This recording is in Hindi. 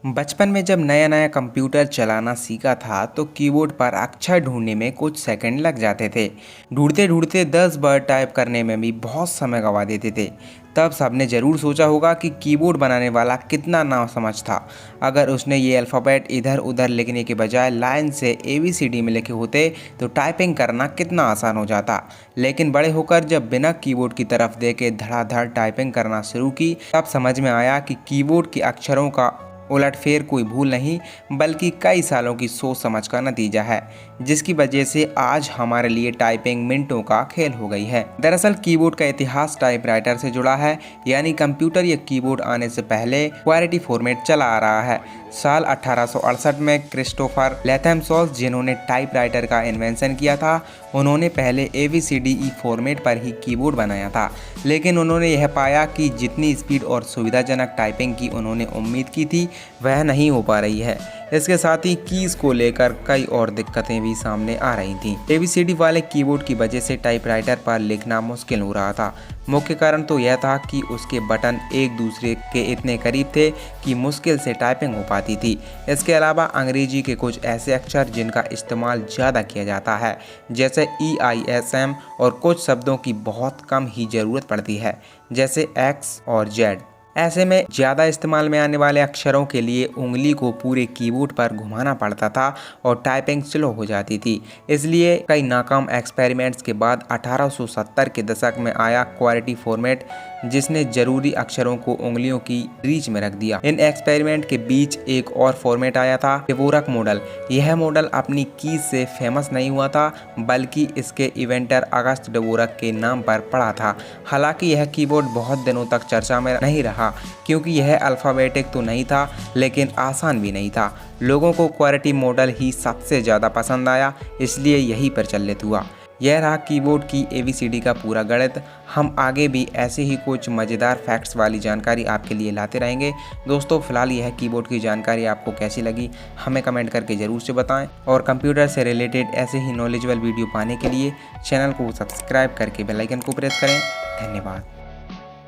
बचपन में जब नया नया कंप्यूटर चलाना सीखा था तो कीबोर्ड पर अक्षर ढूंढने में कुछ सेकंड लग जाते थे। ढूंढते ढूंढते 10 बार टाइप करने में भी बहुत समय गंवा देते थे। तब सबने ज़रूर सोचा होगा कि कीबोर्ड बनाने वाला कितना नासमझ था। अगर उसने ये अल्फ़ाबेट इधर उधर लिखने के बजाय लाइन से ABCD में लिखे होते तो टाइपिंग करना कितना आसान हो जाता। लेकिन बड़े होकर जब बिना कीबोर्ड की तरफ देखे धड़ाधड़ टाइपिंग करना शुरू की तब समझ में आया कि कीबोर्ड के अक्षरों का उलटफेर कोई भूल नहीं बल्कि कई सालों की सोच समझ का नतीजा है, जिसकी वजह से आज हमारे लिए टाइपिंग मिनटों का खेल हो गई है। दरअसल कीबोर्ड का इतिहास टाइपराइटर से जुड़ा है, यानी कंप्यूटर या कीबोर्ड आने से पहले क्वालिटी फॉर्मेट चला आ रहा है। साल 1868 में क्रिस्टोफर लेथम-सॉस, जिन्होंने टाइपराइटर का इन्वेंशन किया था, उन्होंने पहले ABCDE फॉर्मेट पर ही कीबोर्ड बनाया था। लेकिन उन्होंने यह पाया कि जितनी स्पीड और सुविधाजनक टाइपिंग की उन्होंने उम्मीद की थी वह नहीं हो पा रही है। इसके साथ ही कीज़ को लेकर कई और दिक्कतें भी सामने आ रही थीं। ABCD वाले कीबोर्ड की वजह से टाइपराइटर पर लिखना मुश्किल हो रहा था। मुख्य कारण तो यह था कि उसके बटन एक दूसरे के इतने करीब थे कि मुश्किल से टाइपिंग हो पाती थी। इसके अलावा अंग्रेजी के कुछ ऐसे अक्षर जिनका इस्तेमाल ज़्यादा किया जाता है, जैसे EISM, और कुछ शब्दों की बहुत कम ही ज़रूरत पड़ती है, जैसे X और Z। ऐसे में ज़्यादा इस्तेमाल में आने वाले अक्षरों के लिए उंगली को पूरे कीबोर्ड पर घुमाना पड़ता था और टाइपिंग स्लो हो जाती थी। इसलिए कई नाकाम एक्सपेरिमेंट्स के बाद 1870 के दशक में आया क्वालिटी फॉर्मेट, जिसने ज़रूरी अक्षरों को उंगलियों की रीच में रख दिया। इन एक्सपेरिमेंट के बीच एक और फॉर्मेट आया था, डेवोरक मॉडल। यह मॉडल अपनी कीज से फेमस नहीं हुआ था बल्कि इसके इन्वेंटर अगस्त डेवोरक के नाम पर पड़ा था। हालांकि यह कीबोर्ड बहुत दिनों तक चर्चा में नहीं रहा क्योंकि यह अल्फ़ाबेटिक तो नहीं था लेकिन आसान भी नहीं था। लोगों को क्वालिटी मॉडल ही सबसे ज़्यादा पसंद आया, इसलिए यही प्रचलित हुआ। यह रहा कीबोर्ड की ABCD का पूरा गणित। हम आगे भी ऐसे ही कुछ मज़ेदार फैक्ट्स वाली जानकारी आपके लिए लाते रहेंगे। दोस्तों, फिलहाल यह कीबोर्ड की जानकारी आपको कैसी लगी हमें कमेंट करके ज़रूर से बताएं, और कंप्यूटर से रिलेटेड ऐसे ही नॉलेजेबल वीडियो पाने के लिए चैनल को सब्सक्राइब करके बेल आइकन को प्रेस करें। धन्यवाद।